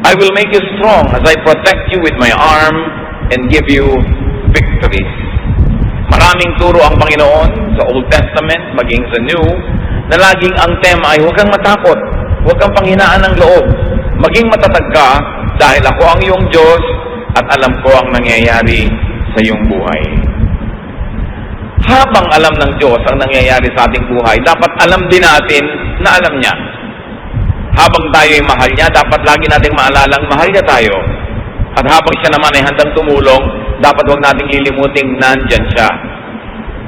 I will make you strong as I protect you with my arm and give you victories. Maraming turo ang Panginoon sa Old Testament, maging sa New, na laging ang tema ay huwag kang matakot, huwag kang panghinaan ng loob, maging matatag ka dahil ako ang iyong Diyos at alam ko ang nangyayari sa iyong buhay. Habang alam ng Diyos ang nangyayari sa ating buhay, dapat alam din natin na alam niya. Habang tayo ay mahal niya, dapat lagi nating maalalang mahal niya tayo. At habang siya naman ay handang tumulong, dapat huwag nating lilimuting nandyan siya.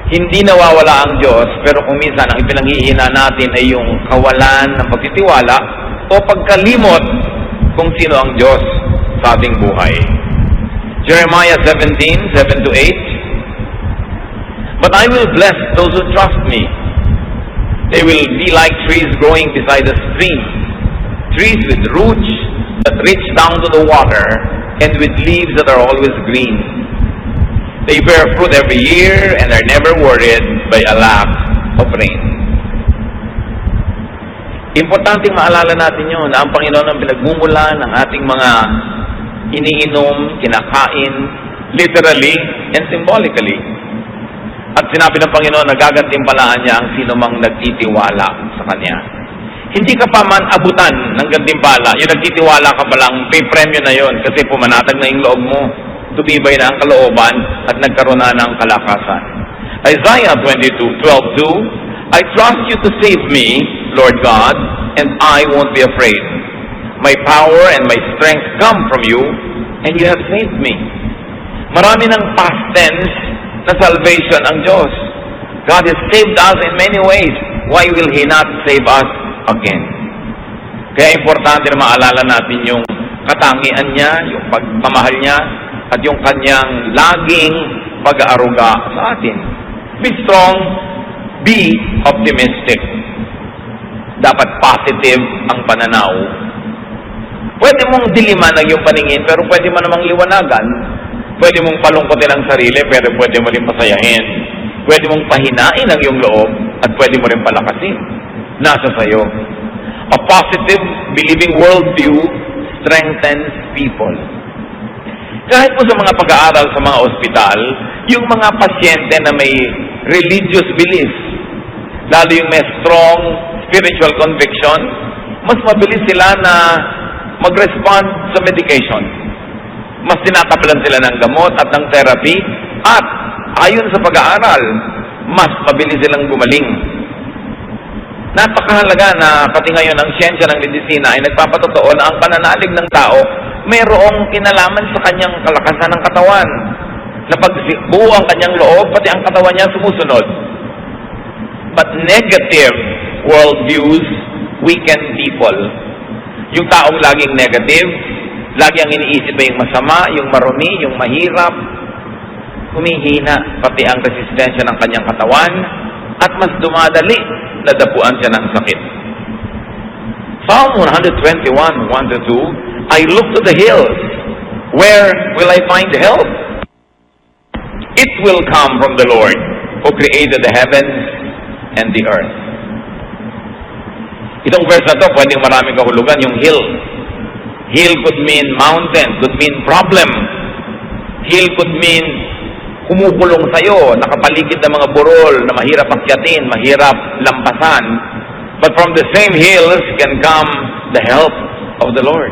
Hindi nawawala ang Diyos, pero kung minsan ang ipinanghihina natin ay yung kawalan ng pagtitiwala o pagkalimot kung sino ang Diyos sa ating buhay. Jeremiah 17:7-8. But I will bless those who trust me. They will be like trees growing beside the stream, trees with roots that reach down to the water, and with leaves that are always green. They bear fruit every year and are never worried by a lack of rain. Importanteng maalala natin yun na ang Panginoon ang pinagmumulan ng ating mga iniinom, kinakain, literally and symbolically. At sinabi ng Panginoon na gagantimpalaan niya ang sino mang nagtitiwala sa Kanya. Hindi ka pa man abutan ng gantimpala, yung nagtitiwala ka pa lang, may premyo na yon kasi pumanatag na yung loob mo, tumibay na ang kalooban at nagkaroon na ng kalakasan. Isaiah 22:12-2, I trust you to save me, Lord God, and I won't be afraid. My power and my strength come from you, and you have saved me. Marami ng past tense na salvation ang Diyos. God has saved us in many ways. Why will He not save us again? Kaya importante na maalala natin yung katangian niya, yung pagmamahal niya, at yung kanyang laging pag-aaruga sa atin. Be strong, be optimistic. Dapat positive ang pananaw. Pwede mong diliman ang iyong paningin, pero pwede mo namang liwanagan. Pwede mong palungkotin ang sarili, pero pwede mo rin pasayahin. Pwede mong pahinain ang iyong loob, at pwede mo rin palakasin. Nasa sayo. A positive, believing worldview strengthens people. Kahit po sa mga pag-aaral sa mga ospital, yung mga pasyente na may religious beliefs, lalo yung may strong spiritual conviction, mas mabilis sila na mag-respond sa medication. Mas tinatapalan sila ng gamot at ng therapy, at ayon sa pag-aaral, mas mabilis silang gumaling. Napakahalaga na pati ngayon ang siyensya ng medisina ay nagpapatotoo na ang pananalig ng tao mayroong kinalaman sa kanyang kalakasan ng katawan. Na pag buo ang kanyang loob, pati ang katawan niya sumusunod. But negative worldviews weaken people. Yung taong laging negative, lagi ang iniisip ay yung masama, yung marumi, yung mahirap, humihina pati ang resistensya ng kanyang katawan at mas dumadali na dapuan siya ng sakit. Psalm 121:1-2, I look to the hills. Where will I find help? It will come from the Lord who created the heavens and the earth. Itong verse na to, pwedeng maraming kahulugan, yung hill. Hill could mean mountain, could mean problem. Hill could mean kumukulong sa'yo, nakapaligid ng mga burol na mahirap akyatin, mahirap lampasan. But from the same hills can come the help of the Lord.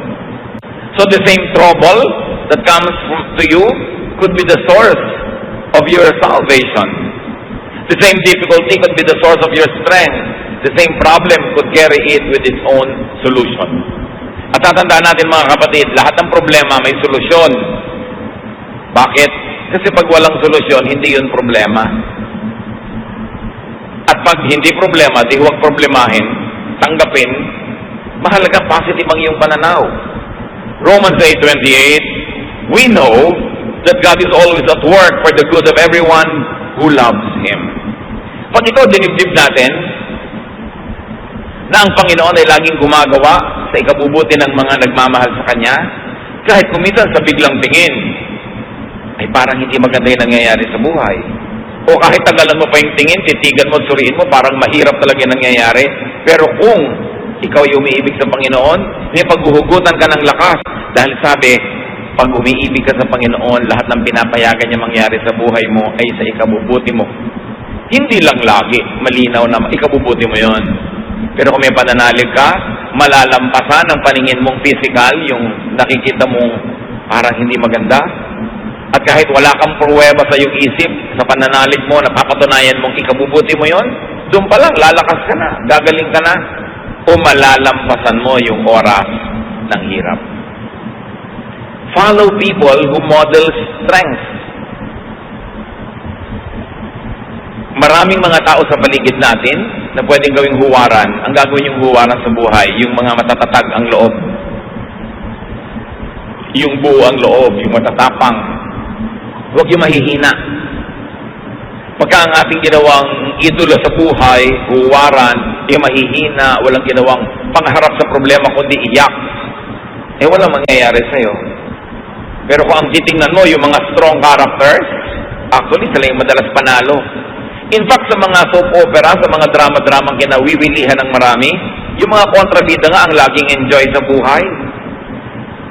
So the same trouble that comes to you could be the source of your salvation. The same difficulty could be the source of your strength. The same problem could carry it with its own solution. At tatandaan natin mga kapatid, lahat ng problema may solusyon. Bakit? Kasi pag walang solusyon, hindi yun problema. At pag hindi problema, di huwag problemahin, tanggapin, mahalaga positive ang iyong pananaw. Romans 8:28, we know that God is always at work for the good of everyone who loves Him. Pag ito dinibdib natin, na ang Panginoon ay laging gumagawa sa ikabubuti ng mga nagmamahal sa Kanya, kahit kumisan sa biglang tingin, ay parang hindi maganda yung nangyayari sa buhay. O kahit tagalan mo pa yung tingin, titigan mo, suriin mo, parang mahirap talaga yung nangyayari. Pero kung ikaw ay umiibig sa Panginoon, may paghuhugutan ka ng lakas Dahil sabi, pag umiibig ka sa Panginoon, lahat ng pinapayagan niya mangyari sa buhay mo ay sa ikabubuti mo. Hindi lang lagi, malinaw na ikabubuti mo yon. Pero kung may pananalig ka, malalampasan ang paningin mong physical, yung nakikita mong parang hindi maganda. At kahit wala kang pruweba sa iyong isip, sa pananalig mo, napapatunayan mong ikabubuti mo yon, doon pa lang, lalakas ka na, gagaling ka na, o malalampasan mo yung oras ng hirap. Follow people who model strength. Maraming mga tao sa paligid natin na pwedeng gawing huwaran. Ang gagawin yung huwaran sa buhay, yung mga matatatag ang loob. Yung buo ang loob, yung matatapang. Huwag yung mahihina. Pagka ang ating ginawang idolo sa buhay, huwaran, yung mahihina, walang ginawang pangharap sa problema kundi iyak, walang mangyayari sa'yo. Pero kung ang titingnan mo, yung mga strong characters, actually, sila yung madalas panalo. In fact, sa mga soap opera, sa mga drama-dramang kinawiwilihan ng marami, yung mga kontrabida nga ang laging enjoy sa buhay.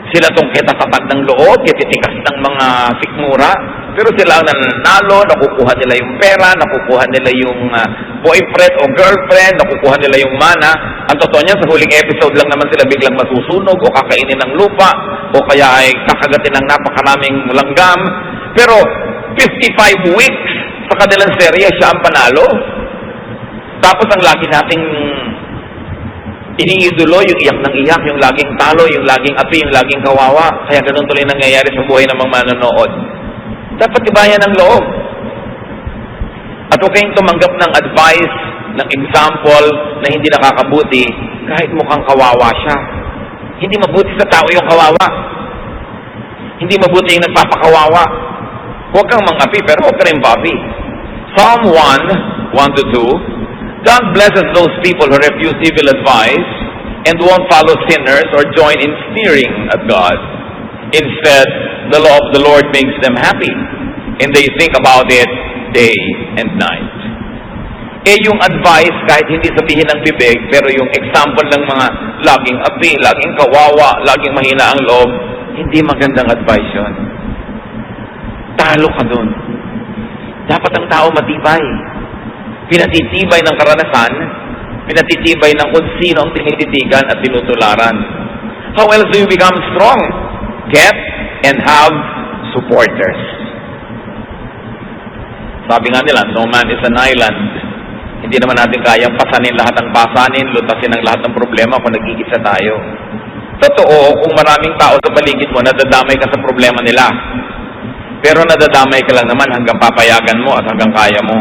Sila tong kitatatag ng loob, kititikas ng mga sikmura, pero sila ang nananalo, nakukuha nila yung pera, nakukuha nila yung boyfriend o girlfriend, nakukuha nila yung mana. Ang totoo niya, sa huling episode lang naman sila biglang masusunog o kakainin ng lupa o kaya ay kakagatin ng napakaraming langgam. Pero 55 weeks sa kanilang serye, siya ang panalo. Tapos ang lagi nating iniidolo, yung iyak ng iyak, yung laging talo, yung laging api, yung laging kawawa. Kaya ganun tuloy nangyayari sa buhay ng mga manonood. Dapat ibayan ng loob. At huwag kayong tumanggap ng advice, ng example na hindi nakakabuti kahit mukhang kawawa siya. Hindi mabuti sa tao yung kawawa. Hindi mabuti yung nagpapakawawa. Huwag kang mangapi, pero huwag ka rin papi. Psalm 1:1-2, God blesses those people who refuse evil advice and won't follow sinners or join in sneering at God. Instead, the law of the Lord makes them happy, and they think about it day and night. Yung advice, kahit hindi sabihin ng bibig, pero yung example ng mga laging api, laging kawawa, laging mahina ang loob, hindi magandang advice yun. Talo ka dun. Dapat ang tao matibay. Pinatitibay ng karanasan, pinatitibay ng kung sino ang tinititigan at tinutularan. How else do you become strong? Get and have supporters. Sabi nga nila, no man is an island. Hindi naman natin kayang pasanin lahat ng pasanin, lutasin ang lahat ng problema kung nag-iisa tayo. Totoo, kung maraming tao sa paligid mo, nadadamay ka sa problema nila. Pero nadadamay ka lang naman hanggang papayagan mo at hanggang kaya mo.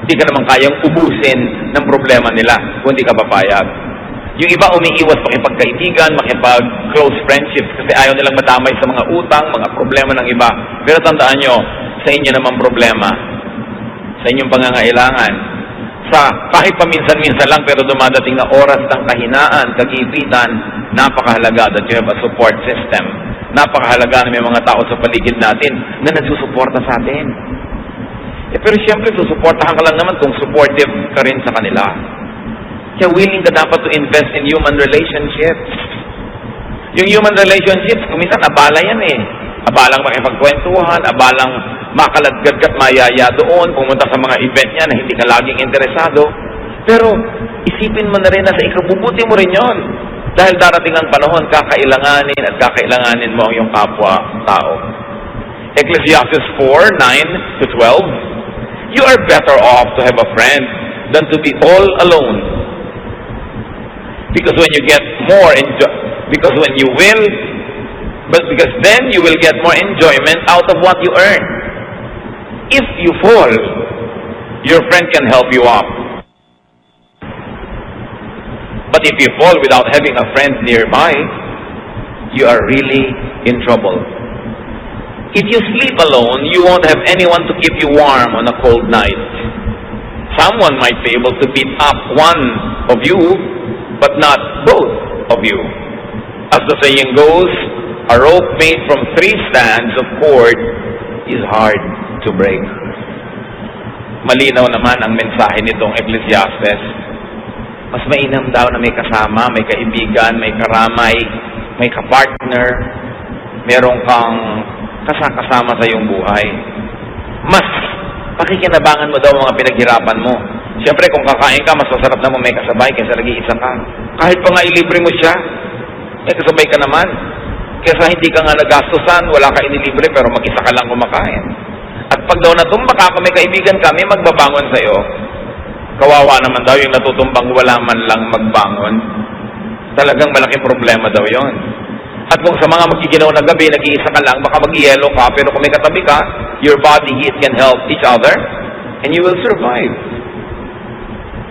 Hindi ka naman kayang ubusin ng problema nila kung hindi ka papayag. Yung iba umiiwas makipagkaibigan, makipag-close friendships kasi ayaw nilang madamay sa mga utang, mga problema ng iba. Pero tandaan nyo, sa inyo naman problema, sa inyong pangangailangan, sa kahit paminsan-minsan lang pero dumadating na oras ng kahinaan, kagipitan, napakahalaga that you have a support system. Napakahalaga na may mga tao sa paligid natin na nagsusuporta sa atin. Pero siyempre, susuportahan ka lang naman kung supportive ka rin sa kanila. Kaya willing ka dapat to invest in human relationships. Yung human relationships, kuminsan abala yan eh. Abalang makipagkwentuhan, abalang makaladgad ka't mayaya doon, pumunta sa mga event niya na hindi ka laging interesado. Pero isipin mo na rin na sa ikabubuti mo rin yon. Dahil darating ang panahon, kakailanganin at kakailanganin mo ang iyong kapwa-tao. Ecclesiastes 4:9-12, you are better off to have a friend than to be all alone. Because when you get more because then you will get more enjoyment out of what you earn. If you fall, your friend can help you up. But if you fall without having a friend nearby, you are really in trouble. If you sleep alone, you won't have anyone to keep you warm on a cold night. Someone might be able to beat up one of you, but not both of you. As the saying goes, a rope made from 3 strands of cord is hard to break. Malinaw naman ang mensahe nitong Ecclesiastes. Mas mainam daw na may kasama, may kaibigan, may karamay, may kapartner, meron kang kasama sa iyong buhay, mas pakikinabangan mo daw ang mga pinaghirapan mo. Siyempre, kung kakain ka, mas masarap naman may kasabay kaysa nag-iisa ka. Kahit pa nga ilibre mo siya, may kasabay ka naman. Kaysa hindi ka nga nagastusan, wala ka inilibre, pero mag-isa ka lang kumakain. At pag daw natumba ka, kung may kaibigan ka, may magbabangon sa'yo. Kawawa naman daw yung natutumbang wala man lang magbangon. Talagang malaking problema daw yon. At kung sa mga magiginaw na gabi, nag-iisa ka lang, baka mag-yelo ka, pero kung may katabi ka, your body heat can help each other, and you will survive.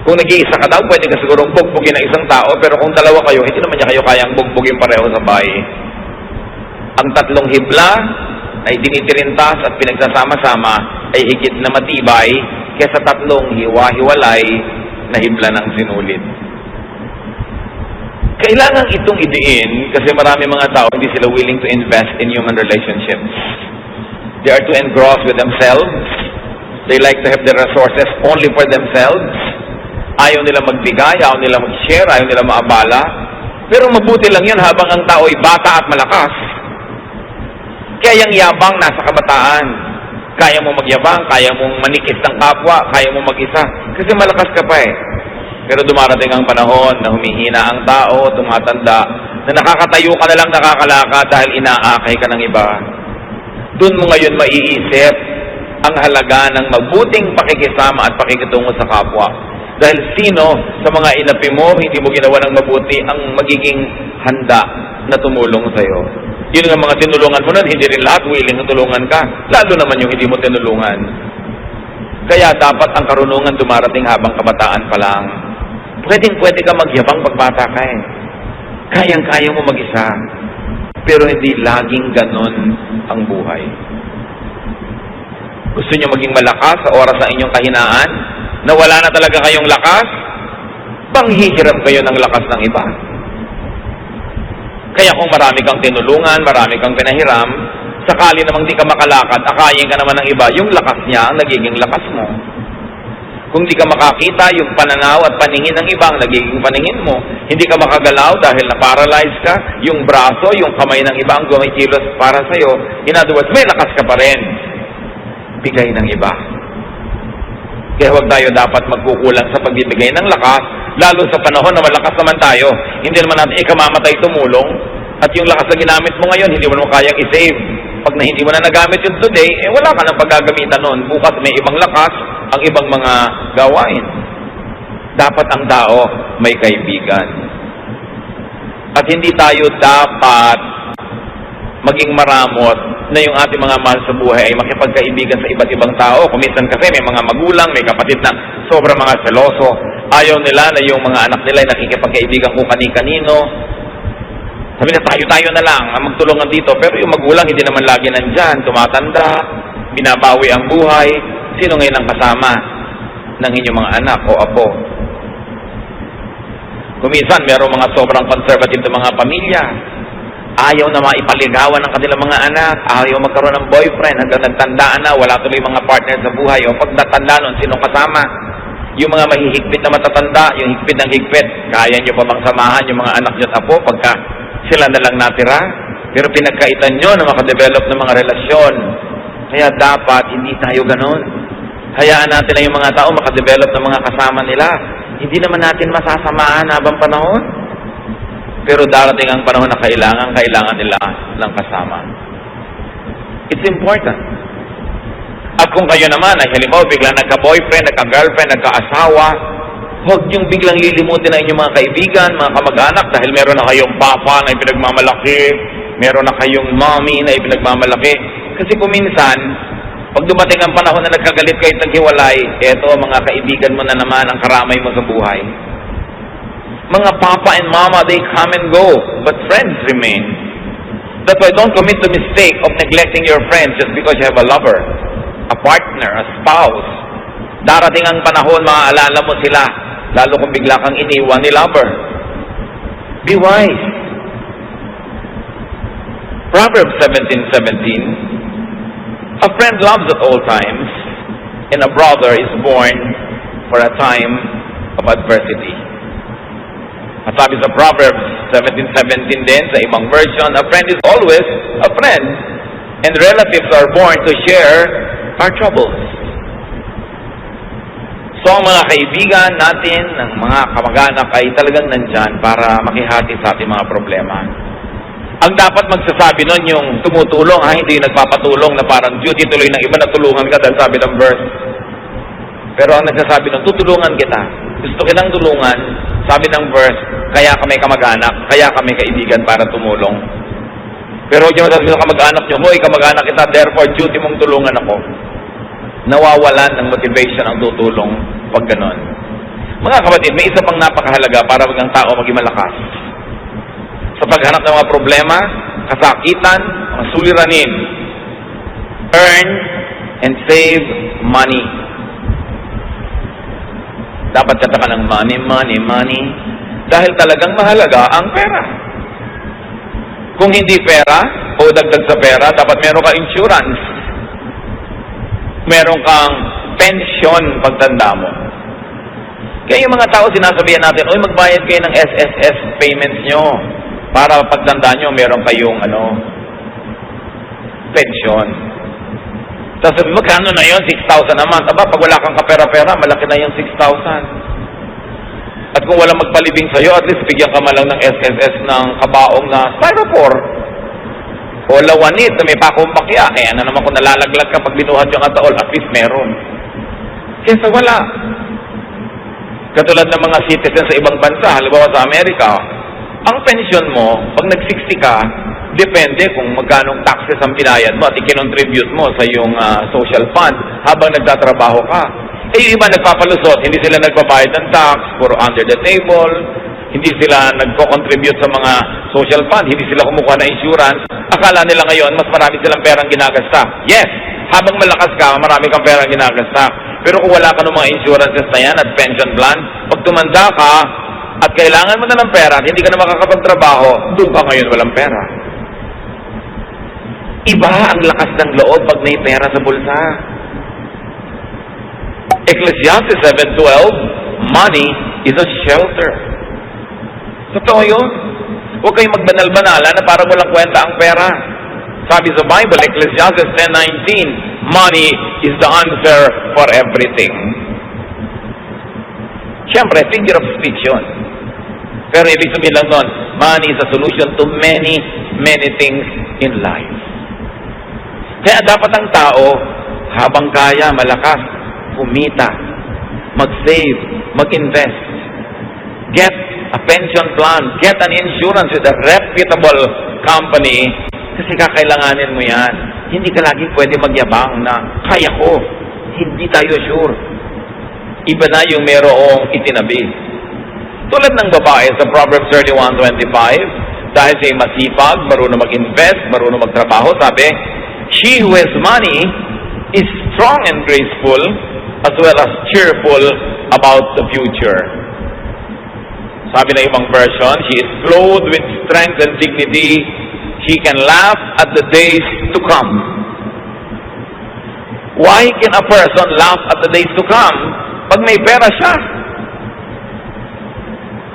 Kung nag-iisa ka daw, pwede ka sigurong bugbugin ng isang tao, pero kung dalawa kayo, hindi naman niya kayo kayang bugbugin pareho sa bahay. Ang tatlong hibla ay dinitirintas at pinagsasama-sama ay higit na matibay kaysa tatlong hiwa-hiwalay na hibla ng sinulit. Kailangan itong idiin kasi marami mga tao hindi sila willing to invest in human relationships. They are too engrossed with themselves. They like to have their resources only for themselves. Ayaw nila magbigay, ayaw nila mag-share, ayaw nila maabala. Pero mabuti lang yun habang ang tao ay bata at malakas. Kaya yung yabang nasa kabataan. Kaya mo magyabang, kaya mong manikis ng kapwa, kaya mo mag-isa. Kasi malakas ka pa eh. Pero dumarating ang panahon na humihina ang tao, tumatanda, na nakakatayo ka na lang nakakalakad dahil inaakay ka ng iba. Doon mo ngayon maiisip ang halaga ng mabuting pakikisama at pakikitungo sa kapwa. Dahil sino sa mga inapi mo, hindi mo ginawa ng mabuti ang magiging handa na tumulong sa iyo. Yun nga mga tinulungan mo nun, hindi rin lahat willing na tulungan ka. Lalo naman yung hindi mo tinulungan. Kaya dapat ang karunungan dumarating habang kabataan pa lang. Pwede ka magyabang pagbata ka eh. Kayang-kaya mo mag-isa. Pero hindi laging ganon ang buhay. Gusto niyo maging malakas sa oras ng inyong kahinaan? Na wala na talaga kayong lakas? Panghihiram kayo ng lakas ng iba. Kaya kung marami kang tinulungan, marami kang pinahiram, sakali namang di ka makalakad, akayin ka naman ng iba, yung lakas niya ang nagiging lakas mo. Kung di ka makakita, yung pananaw at paningin ng iba ang nagiging paningin mo. Hindi ka makagalaw dahil na-paralyze ka, yung braso, yung kamay ng iba ang gumikilos para sa'yo. In other words, may lakas ka pa rin. Bigay ng iba. Kaya huwag tayo dapat magkukulang sa pagbibigay ng lakas, lalo sa panahon na malakas naman tayo. Hindi naman natin ikamamatay tumulong, at yung lakas na ginamit mo ngayon, hindi mo naman kayang i-save. Pag na hindi mo na nagamit yun today, wala ka nang paggagamitan nun. Bukas may ibang lakas, ang ibang mga gawain. Dapat ang tao may kaibigan. At hindi tayo dapat maging maramot na yung ating mga mahal sa buhay ay makipagkaibigan sa iba't ibang tao. Kuminsan kasi may mga magulang, may kapatid na sobrang mga seloso. Ayaw nila na yung mga anak nila ay nakikipagkaibigan kung kani-kanino. Sabi na tayo na lang ang magtulungan dito. Pero yung magulang hindi naman lagi nandyan. Tumatanda, binabawi ang buhay. Sino ngayon ang kasama ng inyong mga anak o apo? Kuminsan mayroong mga sobrang conservative na mga pamilya. Ayaw na maipaligawan ng kanilang mga anak. Ayaw magkaroon ng boyfriend hanggang nagtandaan na. Wala tuloy mga partner sa buhay. O pag natanda nun, sino kasama? Yung mga mahihigpit na matatanda, yung higpit ng higpit, kaya nyo pa bang samahan yung mga anak nyo at apo pagka sila na lang natira? Pero pinagkaitan nyo na makadevelop ng mga relasyon. Kaya dapat hindi tayo ganon. Hayaan natin na yung mga tao makadevelop ng mga kasama nila. Hindi naman natin masasamaan habang panahon. Pero darating ang panahon na kailangan nila ng kasama. It's important. At kung kayo naman ay halimbawa biglang nagka-boyfriend, nagka-girlfriend, nagka-asawa, huwag niyong biglang lilimutin ang inyong mga kaibigan, mga kamag-anak dahil meron na kayong papa na ipinagmamalaki, meron na kayong mommy na ipinagmamalaki. Kasi kuminsan, pag dumating ang panahon na nagkagalit kayo at naghiwalay, eto mga kaibigan mo na naman ang karamay mo sa buhay. Mga papa and mama, they come and go, but friends remain. That's why don't commit the mistake of neglecting your friends just because you have a lover, a partner, a spouse. Darating ang panahon, maaalala mo sila, lalo kung bigla kang iniwan ni lover. Be wise. Proverbs 17:17. A friend loves at all times, and a brother is born for a time of adversity. At sabi sa Proverbs 17:17 din, sa ibang version, a friend is always a friend, and relatives are born to share our troubles. So, ang mga kaibigan natin, ng mga kamag-anak ay talagang nandyan para makihati sa ating mga problema. Ang dapat magsasabi nun yung tumutulong, hindi nagpapatulong na parang duty tuloy ng iba na tulungan ka dahil sabi ng verse. Pero ang nagsasabi nun, tutulungan kita. Gusto kitang tulungan, sabi ng verse, kaya kami kamag-anak, kaya kami kaibigan para tumulong. Pero huwag niyo masasabi ng kamag-anak niyo, hoy, kamag-anak kita, therefore duty mong tulungan ako. Nawawalan ng motivation ang tutulong pag ganon. Mga kapatid, may isa pang napakahalaga para wag ang tao maging malakas. Sa paghanap ng mga problema, kasakitan, mga suliranin, earn and save money. Dapat kata ka ng money, money, money, dahil talagang mahalaga ang pera. Kung hindi pera, o dagdag sa pera, dapat meron ka insurance. Meron kang pension pagtanda mo. Kaya yung mga tao sinasabihan natin, oy, magbayad kayo ng SSS payments nyo para pagtanda nyo, meron kayong pension. Tapos sabi, magkano na yun? 6,000 a month. Aba, pag wala kang kapera-pera, malaki na yung 6,000. At kung walang magpalibing sa'yo, at least bigyan ka man lang ng SSS ng kabaong na styrofoam. O lawanit na may pakumpakya. Ano naman kung nalalaglag ka pag binuhat yung ataol, at least meron. Kesa wala. Katulad ng mga citizens sa ibang bansa, halimbawa sa Amerika, ang pensyon mo, pag nag-60 ka, depende kung magkanong taxes ang binayad mo at ikinontribute mo sa iyong social fund habang nagtatrabaho ka. Yung iba nagpapalusot, hindi sila nagbabayad ng tax, puro under the table, hindi sila nagko-contribute sa mga social fund, hindi sila kumukuha ng insurance. Akala nila ngayon, mas marami silang perang ginagasta. Yes, habang malakas ka, marami kang perang ginagasta. Pero kung wala ka ng mga insurances na yan at pension plan, pag tumanda ka at kailangan mo na ng pera at hindi ka na makakapagtrabaho, doon ka ngayon walang pera. Iba ang lakas ng loob pag may pera sa bulsa. Ecclesiastes 7:12, money is a shelter. Totoo yun. Huwag kayong magbanal-banala na parang walang kwenta ang pera. Sabi sa Bible, Ecclesiastes 10:19, money is the answer for everything. Siyempre, figure of speech yun. Pero ibig sabihin lang nun, money is a solution to many, many things in life. Kaya dapat ang tao, habang kaya, malakas, kumita, mag-save, mag-invest, get a pension plan, get an insurance with a reputable company, kasi kakailanganin mo yan. Hindi ka lagi pwede magyabang na, kaya ko. Hindi tayo sure. Iba na yung merong itinabi. Tulad ng babae sa Proverbs 31:25, dahil siya'y masipag, marunong mag-invest, marunong magtrabaho, sabi, she who has money is strong and graceful, as well as cheerful about the future. Sabi ng ibang version, she is clothed with strength and dignity. She can laugh at the days to come. Why can a person laugh at the days to come? Pag may pera siya.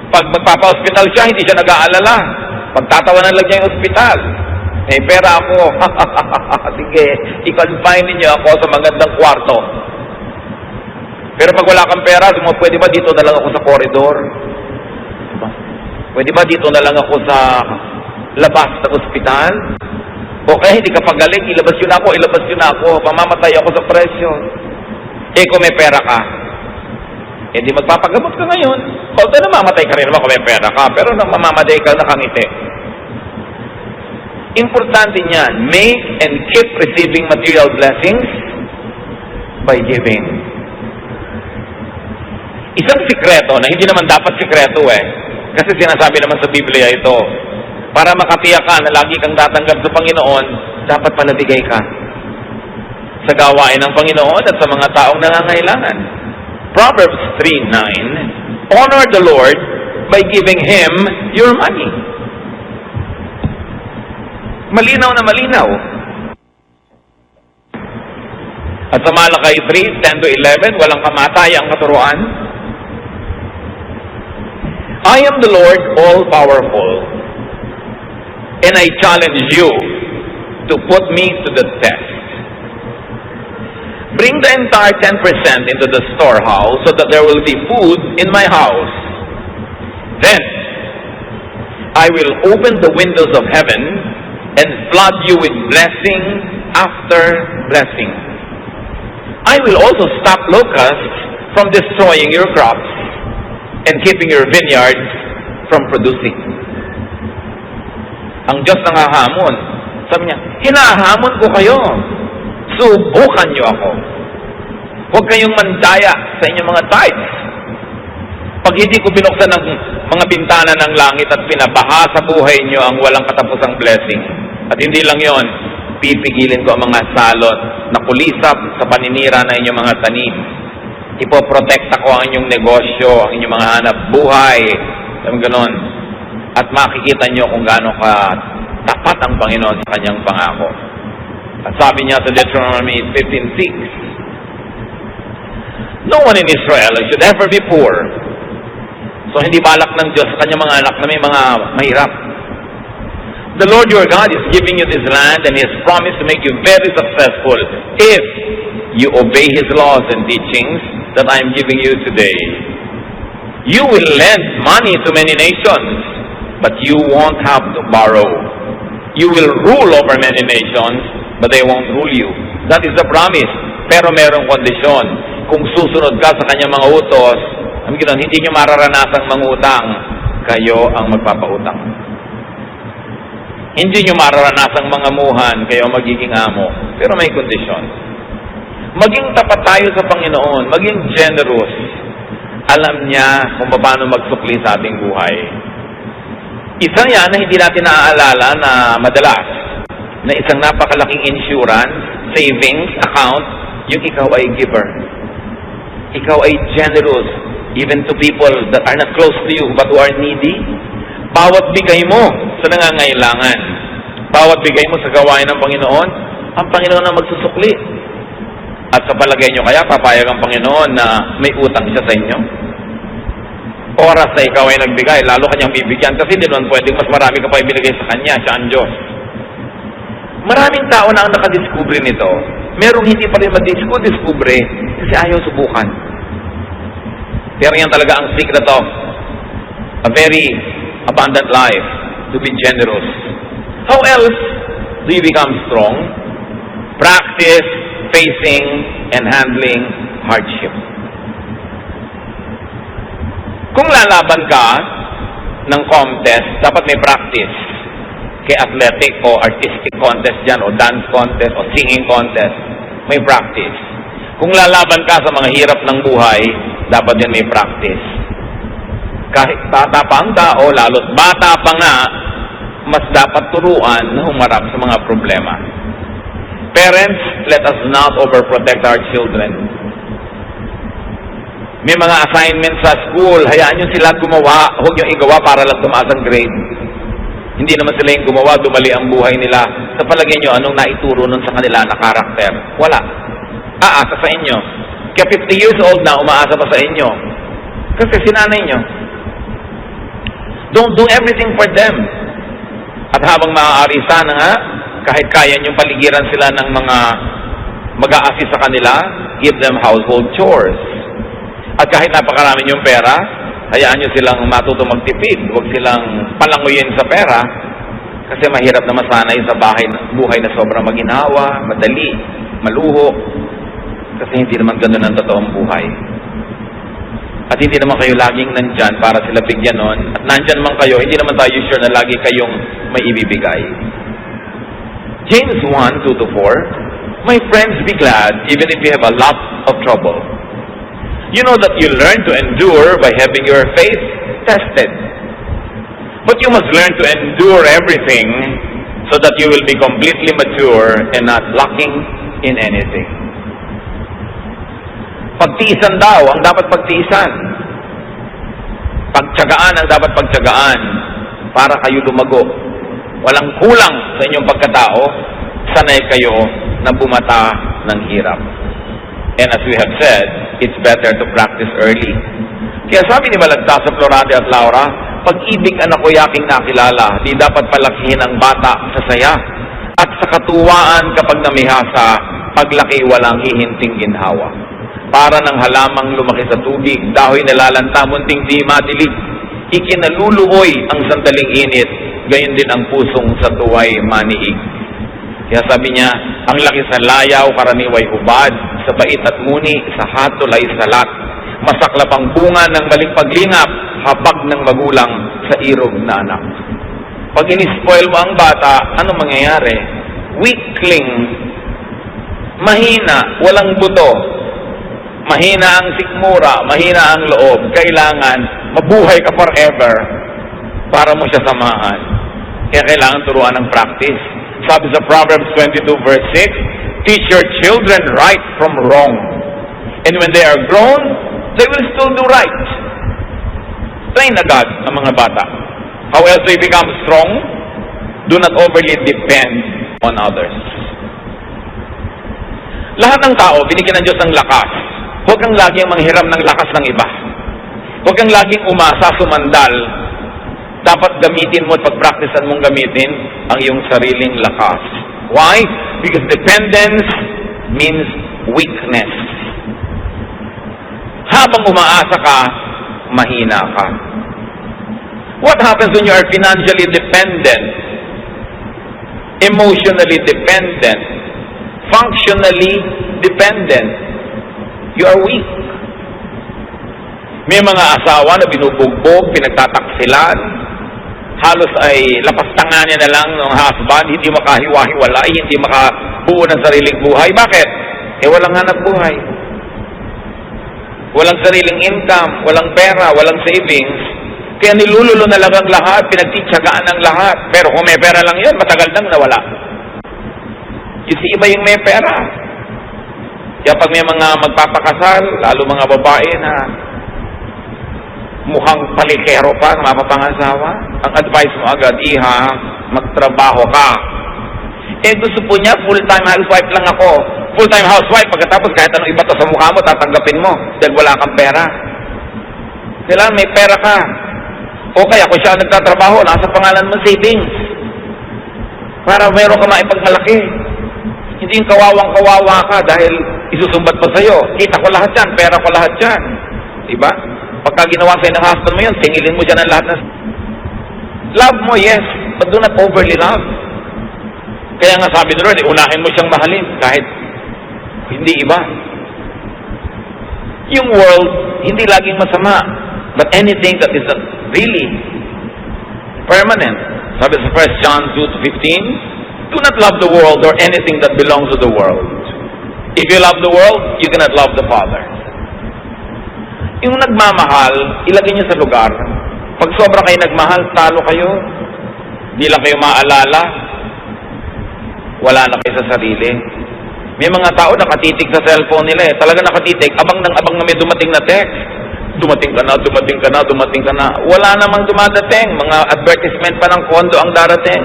Pag magpapa-hospital siya, hindi siya nag-aalala. Pagtatawanan lang niya yung ospital. May pera ako. Sige, i-confine niyo ako sa magandang kwarto. Pero pag wala kang pera, pwede ba dito na lang ako sa koridor? Pwede ba dito na lang ako sa labas ng ospital? Okay, hindi ka pagaling, ilabas yun ako, pamamatay ako sa presyo. Kung may pera ka, di magpapagamot ka ngayon. Although namamatay ka rin naman kung may pera ka, pero nang mamamatay ka, nakangiti. Importante niyan, make and keep receiving material blessings by giving. Isang sikreto na hindi naman dapat sikreto kasi sinasabi naman sa Biblia ito, para makatiyak ka na lagi kang tatanggap sa Panginoon, dapat panabigay ka sa gawain ng Panginoon at sa mga taong nangangailangan. Proverbs 3:9, honor the Lord by giving Him your money. Malinaw na malinaw. At sa Malakay 3:10-11, walang kamatayang katuruan. I am the Lord all-powerful. And I challenge you to put me to the test. Bring the entire 10% into the storehouse so that there will be food in my house. Then, I will open the windows of heaven and flood you with blessing after blessing. I will also stop locusts from destroying your crops and keeping your vineyards from producing. Ang Diyos nangahamon. Sabi niya, hinahamon ko kayo. Subukan niyo ako. Huwag kayong mandaya sa inyong mga tithes. Pag hindi ko binuksan ng mga bintana ng langit at pinabaha sa buhay niyo ang walang katapusang blessing. At hindi lang yon, pipigilin ko ang mga salot na kulisap sa paninira ng inyong mga tanim. Ipoprotekta ko ang inyong negosyo, ang inyong mga hanap buhay. Sabi ganon. At makikita niyo kung gaano ka tapat ang Panginoon sa kanyang pangako. At sabi niya sa Deuteronomy 15:6, no one in Israel should ever be poor. So hindi balak ng Diyos sa kanyang mga anak na may mga mahirap. The Lord your God is giving you this land and He has promised to make you very successful if you obey His laws and teachings that I am giving you today. You will lend money to many nations, but you won't have to borrow. You will rule over many nations, but they won't rule you. That is the promise. Pero merong kondisyon. Kung susunod ka sa kanyang mga utos, hindi nyo mararanasang mangutang, kayo ang magpapautang. Hindi nyo mararanasang mangamuhan, kayo ang magiging amo. Pero may kondisyon. Maging tapat tayo sa Panginoon, maging generous. Alam niya kung paano magsukli sa ating buhay. Isa yan na hindi natin naaalala na madalas, na isang napakalaking insurance, savings, account, yung ikaw ay giver. Ikaw ay generous, even to people that are not close to you, but who are needy. Bawat bigay mo sa nangangailangan, bawat bigay mo sa gawain ng Panginoon, ang Panginoon ang magsusukli. At sa palagay nyo kaya, papayag ang Panginoon na may utang siya sa inyo? Oras na ikaw ay nagbigay, lalo kanyang bibigyan kasi hindi naman pwedeng mas marami ka pa ibinigay sa kanya, siya ang Diyos. Maraming tao na ang nakadiskubre nito. Merong hindi pa rin madiskubre kasi ayaw subukan. Pero yan talaga ang secret of a very abundant life, to be generous. How else do you become strong? Practice facing and handling hardship. Kung lalaban ka ng contest, dapat may practice. Kay athletic o artistic contest dyan, o dance contest, o singing contest, may practice. Kung lalaban ka sa mga hirap ng buhay, dapat yan may practice. Kahit bata pa ang tao, lalo't bata pa nga, mas dapat turuan na humarap sa mga problema. Parents, let us not overprotect our children. May mga assignments sa school, hayaan nyo sila gumawa, huwag nyo igawa para lang tumaas ang grade. Hindi naman sila yung gumawa, dumali ang buhay nila. Sa palagay nyo, anong naituro nun sa kanila na karakter? Wala. Aasa sa inyo. Kaya 50 years old na, umaasa pa sa inyo. Kasi sinanay nyo. Don't do everything for them. At habang maaari sana nga, kahit kaya nyo paligiran sila ng mga mag-a-assist sa kanila, give them household chores. At kahit napakarami yung pera, hayaan nyo silang matuto magtipid. Huwag silang palanguyin sa pera kasi mahirap na masanay sa buhay na sobrang maginhawa, madali, maluho. Kasi hindi naman ganun ang totoong buhay. At hindi naman kayo laging nandyan para sila bigyan nun. At nandyan man kayo, hindi naman tayo sure na lagi kayong may ibibigay. James 1:2-4, my friends, be glad even if you have a lot of trouble. You know that you learn to endure by having your faith tested. But you must learn to endure everything so that you will be completely mature and not lacking in anything. Pagtiisan daw ang dapat pagtiisan. Pagtiyagaan ang dapat pagtiyagaan para kayo lumago. Walang kulang sa inyong pagkatao, sanay kayo na bumata ng hirap. And as we have said, it's better to practice early. Kaya sabi ni Balagtas sa Florante at Laura, pag-ibig anak ko yaking nakilala, di dapat palakihin ang bata sa saya. At sa katuwaan kapag namihasa, paglaki walang hihinting ginhawa. Para ng halamang lumaki sa tubig, dahil nalalanta, munting di madilig. Ikinaluluoy ang sandaling init, gayon din ang pusong sa tuway maniig. Kaya sabi niya, ang laki sa layaw, karaniway hubad, sa bait at muni, sa hatol ay salat. Masaklap ang bunga ng maling paglingap, habag ng magulang sa irog na anak. Pag inispoil mo ang bata, ano mangyayari? Weakling, mahina, walang buto, mahina ang sikmura, mahina ang loob. Kailangan mabuhay ka forever para mo siya samahan. Kaya kailangan turuan ng practice. Sabi sa Proverbs 22 verse 6, teach your children right from wrong. And when they are grown, they will still do right. Train agad ang mga bata. How else they become strong? Do not overly depend on others. Lahat ng tao, binigyan ng Diyos ng lakas. Huwag kang laging manghiram ng lakas ng iba. Huwag kang laging umasa, sumandal. Dapat gamitin mo at pag-practicean mong gamitin ang iyong sariling lakas. Why? Because dependence means weakness. Habang umaasa ka, mahina ka. What happens when you are financially dependent, emotionally dependent, functionally dependent? You are weak. May mga asawa na binubugbog, pinagtataksilan, halos ay lapastanganin na lang ng husband, hindi makahiwa-hiwalay, hindi makabuo ng sariling buhay. Bakit? Walang hanap buhay. Walang sariling income, walang pera, walang savings. Kaya nilululo na lang ang lahat, pinagtitsagaan ang lahat. Pero kung may pera lang yun, matagal nang nawala. You see, iba yung may pera. Kaya pag may mga magpapakasal, lalo mga babae na mukhang palikero pa, na mapapangasawa, ang advice mo agad, iha, magtrabaho ka. Gusto po niya, full-time housewife lang ako. Full-time housewife, pagkatapos kahit anong iba to sa mukha mo, tatanggapin mo, dahil wala kang pera. Kailangan may pera ka. O kaya kung siya nagtatrabaho, nasa pangalan mo savings. Para meron ka maipagmalaki. Hindi yung kawawang-kawawa ka dahil isusumbat pa sa'yo. Kita ko lahat yan, pera ko lahat yan. Diba? Pagka ginawa sa'yo ng husband mo yun, singilin mo siya ng lahat ng... Love mo, yes, but do not overly love. Kaya nga sabi ni Lord, unahin mo siyang mahalin kahit hindi iba. Yung world, hindi laging masama. But anything that is really permanent. Sabi sa 1 John 2:15, do not love the world or anything that belongs to the world. If you love the world, you cannot love the Father. Yung nagmamahal, ilagay niyo sa lugar. Pag sobra kayo nagmahal, talo kayo. Hindi lang kayo maalala. Wala na kayo sa sarili. May mga tao nakatitig sa cellphone nila Talaga nakatitig, abang na may dumating na text. Dumating ka na, dumating ka na, dumating ka na. Wala namang dumadating. Mga advertisement pa ng kondo ang darating.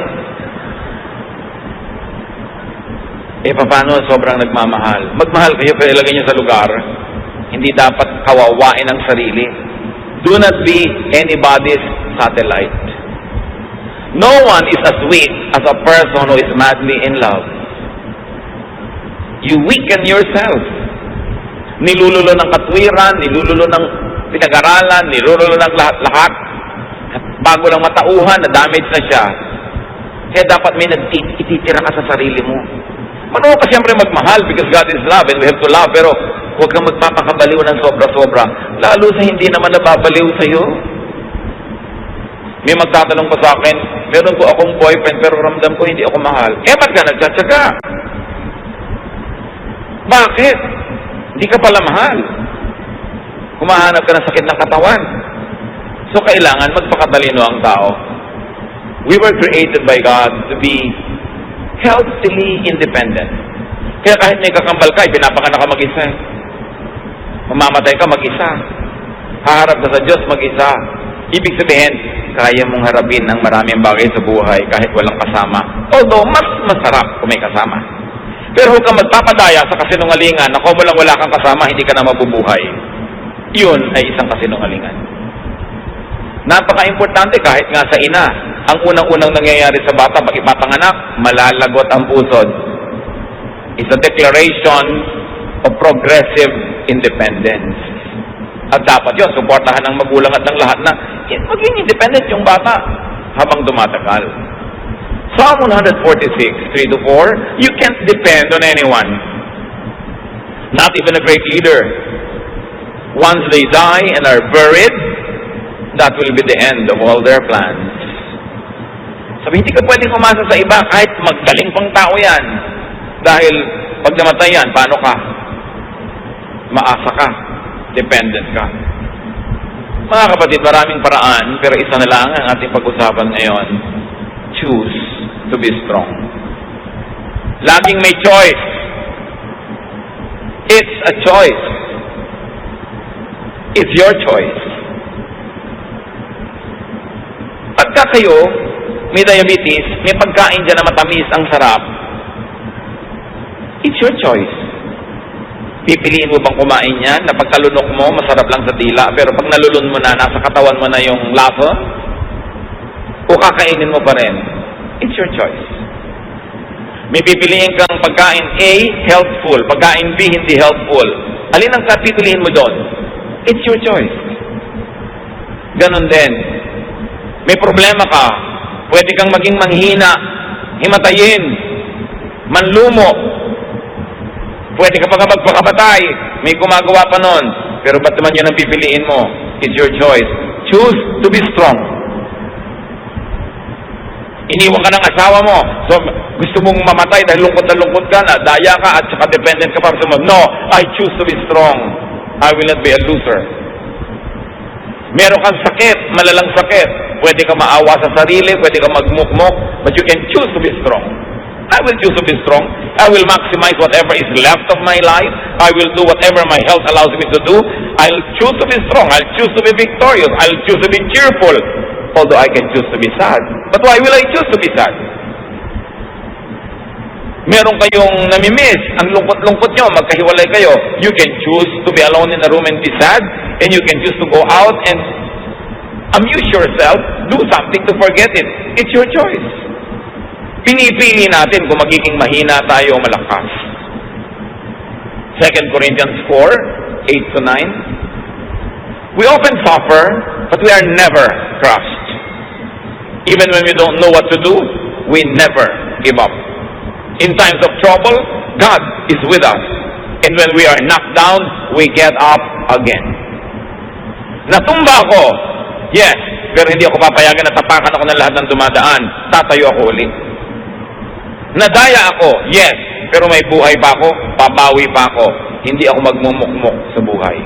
Paano sobrang nagmamahal? Magmahal kayo, pero ilagay niyo sa lugar. Hindi dapat kawawain ang sarili. Do not be anybody's satellite. No one is as weak as a person who is madly in love. You weaken yourself. Nilululo ng katwiran, nilululo ng pinag-aralan, nilululo ng lahat-lahat. Bago lang matauhan, na-damage na siya. Kaya dapat may ititira ka sa sarili mo. Mano ka siyempre magmahal because God is love and we have to love. Pero huwag kang magpapakabaliw ng sobra-sobra. Lalo sa hindi naman nababaliw sa'yo. May magtatanong pa sa akin, meron po akong boyfriend pero ramdam ko hindi ako mahal. Ba't ka nagtsatsaga? Bakit? Hindi ka pala mahal. Humahanap ka ng sakit ng katawan. So kailangan magpakatalino ang tao. We were created by God to be healthily independent. Kaya kahit may kakambal ka, pinapanganak ka mag-isa. Mamamatay ka mag-isa. Haharap ka sa Diyos mag-isa. Ibig sabihin, kaya mong harapin ang maraming bagay sa buhay kahit walang kasama. Although, mas masarap kung may kasama. Pero huwag kang magpapadaya sa kasinungalingan na kung wala kang kasama, hindi ka na mabubuhay. Yun ay isang kasinungalingan. Napaka-importante kahit nga sa ina. Ang unang-unang nangyayari sa bata pag ipapanganak, malalagot ang pusod. It's a declaration of progressive independence. At dapat yun, suportahan ng magulang at ng lahat na maging independent yung bata habang tumatagal. Psalm 146, 3-4, you can't depend on anyone. Not even a great leader. Once they die and are buried, that will be the end of all their plans. Sabi, hindi ka pwedeng umasa sa iba kahit magaling pang tao yan. Dahil pag namatay yan, paano ka? Maasa ka. Dependent ka. Mga kapatid, maraming paraan, pero isa na lang ang ating pag-usapan ngayon. Choose to be strong. Laging may choice. It's a choice. It's your choice. Pagka kayo may diabetes, may pagkain dyan na matamis ang sarap, it's your choice. Pipiliin mo bang kumain yan na pagkalunok mo, masarap lang sa dila, pero pag nalulun mo na, nasa katawan mo na yung lasa, o kakainin mo pa rin? It's your choice. May pipiliin kang pagkain A, healthful, pagkain B, hindi healthful. Alin ang pipiliin mo doon? It's your choice. Ganon din. May problema ka, pwede kang maging manghina, himatayin, manlumo, pwede ka pa magpakabatay, may gumagawa pa nun, pero ba't naman yun ang pipiliin mo? It's your choice. Choose to be strong. Iniwan ka ng asawa mo, so gusto mong mamatay dahil lungkot na lungkot ka na, daya ka at saka dependent ka pa sa no, I choose to be strong. I will not be a loser. Meron kang sakit, malalang sakit. Pwede ka maawa sa sarili, pwede ka magmukmok, but you can choose to be strong. I will choose to be strong. I will maximize whatever is left of my life. I will do whatever my health allows me to do. I'll choose to be strong. I'll choose to be victorious. I'll choose to be cheerful. Although I can choose to be sad. But why will I choose to be sad? Meron kayong namimiss, ang lungkot-lungkot nyo, magkahiwalay kayo. You can choose to be alone in a room and be sad, and you can choose to go out and amuse yourself, do something to forget it. It's your choice. Pinipili natin kung magiging mahina tayo o malakas. 2 Corinthians 4, 8-9. We often suffer, but we are never crushed. Even when we don't know what to do, we never give up. In times of trouble, God is with us. And when we are knocked down, we get up again. Natumba ako, yes, pero hindi ako papayagan na tapakan ako ng lahat ng dumadaan. Tatayo ako ulit. Nadaya ako, yes, pero may buhay pa ako, pabawi pa ako. Hindi ako magmumukmok sa buhay.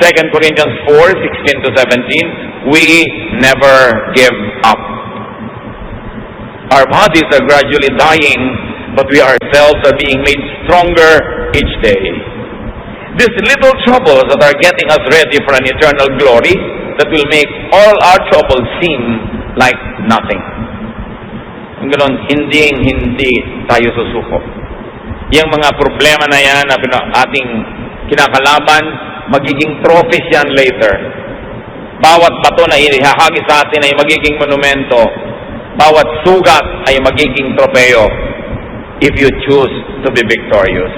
2 Corinthians 4, 16-17, we never give up. Our bodies are gradually dying, but we ourselves are being made stronger each day. These little troubles that are getting us ready for an eternal glory that will make all our troubles seem like nothing. Ang ganoon, hindi tayo susuko. Yung mga problema na yan na ating kinakalaban, magiging trophies yan later. Bawat bato na ihahagi sa atin ay magiging monumento. Bawat sugat ay magiging tropeo if you choose to be victorious.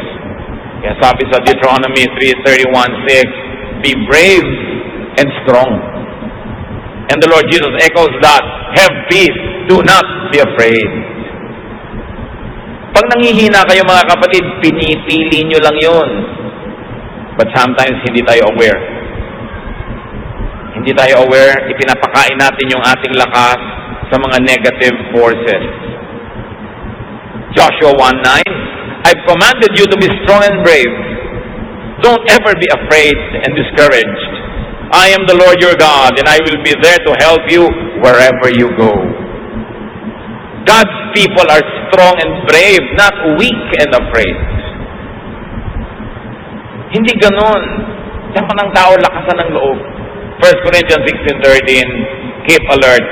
Kaya sabi sa Deuteronomy 3:31-6, be brave and strong. And the Lord Jesus echoes that, have peace, do not be afraid. Pag nanghihina kayo mga kapatid, pinipili nyo lang yun. But sometimes hindi tayo aware. Hindi tayo aware, ipinapakain natin yung ating lakas sa mga negative forces. Joshua 1:9, I've commanded you to be strong and brave. Don't ever be afraid and discouraged. I am the Lord your God, and I will be there to help you wherever you go. God's people are strong and brave, not weak and afraid. Hindi ganon. Dapat ng tao lakasan ng loob. 1 Corinthians 16:13, keep alert.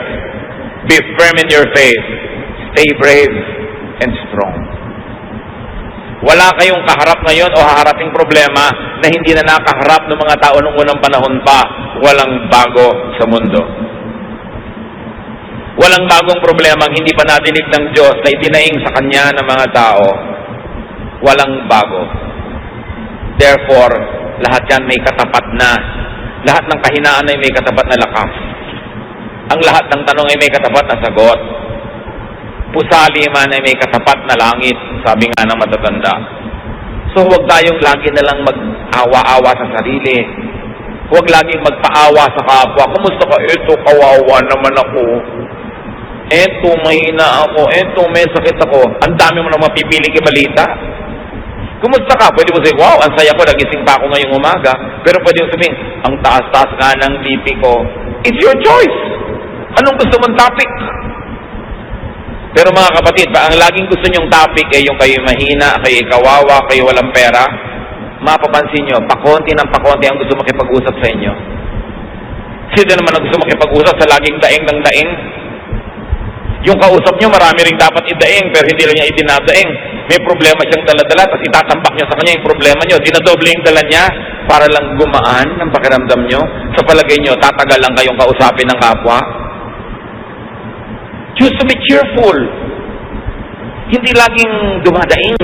Be firm in your faith. Stay brave and strong. Wala kayong kaharap ngayon o haharaping problema na hindi na nakaharap ng mga tao noong unang panahon pa. walang bago sa mundo. Walang bagong problema ang hindi pa nadinig ng Diyos na itinaing sa Kanya ng mga tao. Walang bago. Therefore, lahat yan may katapat na. Lahat ng kahinaan ay may katapat na lakas. Ang lahat ng tanong ay may katapat na sagot. Pusali man ay may katapat na langit, sabi nga ng matatanda. So huwag tayong lagi na lang mag-awa-awa sa sarili. Huwag laging magpaawa sa kapwa. Kumusta ka? Eto, kawawa naman ako. Eto, mahina ako. Eto, may sakit ako. Ang dami mo na mapipiling ibalita. Kumusta ka? Pwede mo sabihin, wow, ang saya ko, nagising pa ako ngayong umaga. Pero pwede mo sabihin, ang taas-taas nga ng BP ko. It's your choice. Anong gusto mong topic? Pero mga kapatid, ang laging gusto nyong topic ay yung kayo mahina, kayo kawawa, kayo walang pera, mapapansin nyo, pakonti ng pakonti ang gusto makipag-usap sa inyo. Sino naman ang gusto makipag-usap sa laging daing ng daing? Yung kausap nyo, marami rin dapat idaing, pero hindi lang niya itinadaing. May problema siyang dala-dala, tapos itatambak nyo sa kanya yung problema nyo. Dinadoble yung dala niya para lang gumaan ng pakiramdam nyo. Sa palagay nyo, tatagal lang kayong kausapin ng kapwa. Choose to be cheerful. Hindi laging dumadaing.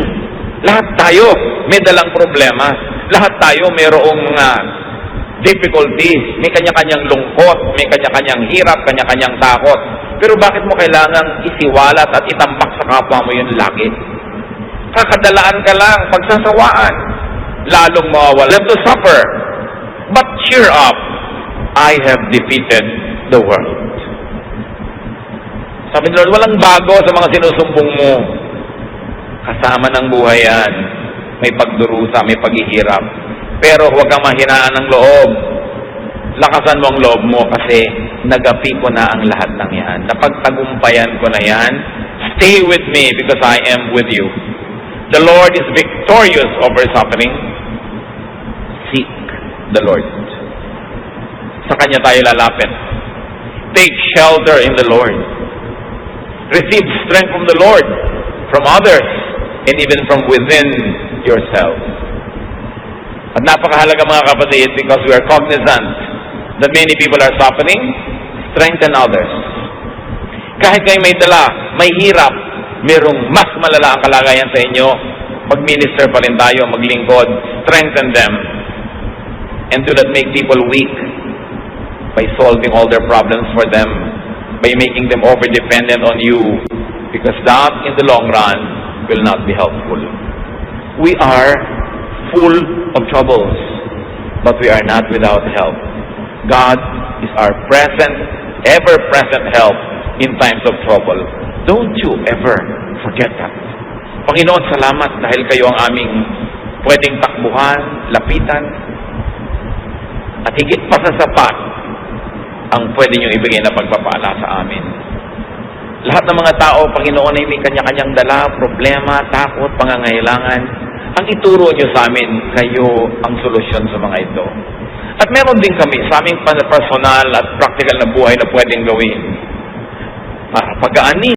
Lahat tayo may dalang problema. Lahat tayo mayroong difficulties. May kanya-kanyang lungkot, may kanya-kanyang hirap, kanya-kanyang takot. Pero bakit mo kailangang isiwalat at itambak sa kapwa mo yun lagi? Kakadalaan ka lang, pagsasawaan. Lalong mawawala. Let to suffer. But cheer up. I have defeated the world. Sabi ni Lord, walang bago sa mga sinusumbong mo. Kasama ng buhay yan. May pagdurusa, may paghihirap. Pero huwag kang mahinaan ng loob. Lakasan mo ang loob mo kasi nagapi ko na ang lahat ng yan. Napagtagumpayan ko na yan. Stay with me because I am with you. The Lord is victorious over suffering. Seek the Lord. Sa Kanya tayo lalapit. Take shelter in the Lord. Receive strength from the Lord, from others, and even from within yourself. At napakahalaga mga kapatid because we are cognizant that many people are suffering, strengthen others. Kahit kayo may dala, may hirap, mayroong mas malala ang kalagayan sa inyo, mag-minister pa rin tayo, maglingkod, strengthen them, and do not make people weak by solving all their problems for them, by making them over-dependent on you, because that, in the long run, will not be helpful. We are full of troubles, but we are not without help. God is our present, ever-present help in times of trouble. Don't you ever forget that. Panginoon, salamat dahil kayo ang aming pwedeng takbuhan, lapitan, at higit pa sa sapat ang pwede niyong ibigay na pagpapala sa amin. Lahat ng mga tao, Panginoon, ay may kanya-kanyang dala, problema, takot, pangangailangan. Ang ituro niyo sa amin, kayo ang solusyon sa mga ito. At meron din kami sa aming personal at practical na buhay na pwedeng gawin para pagaanin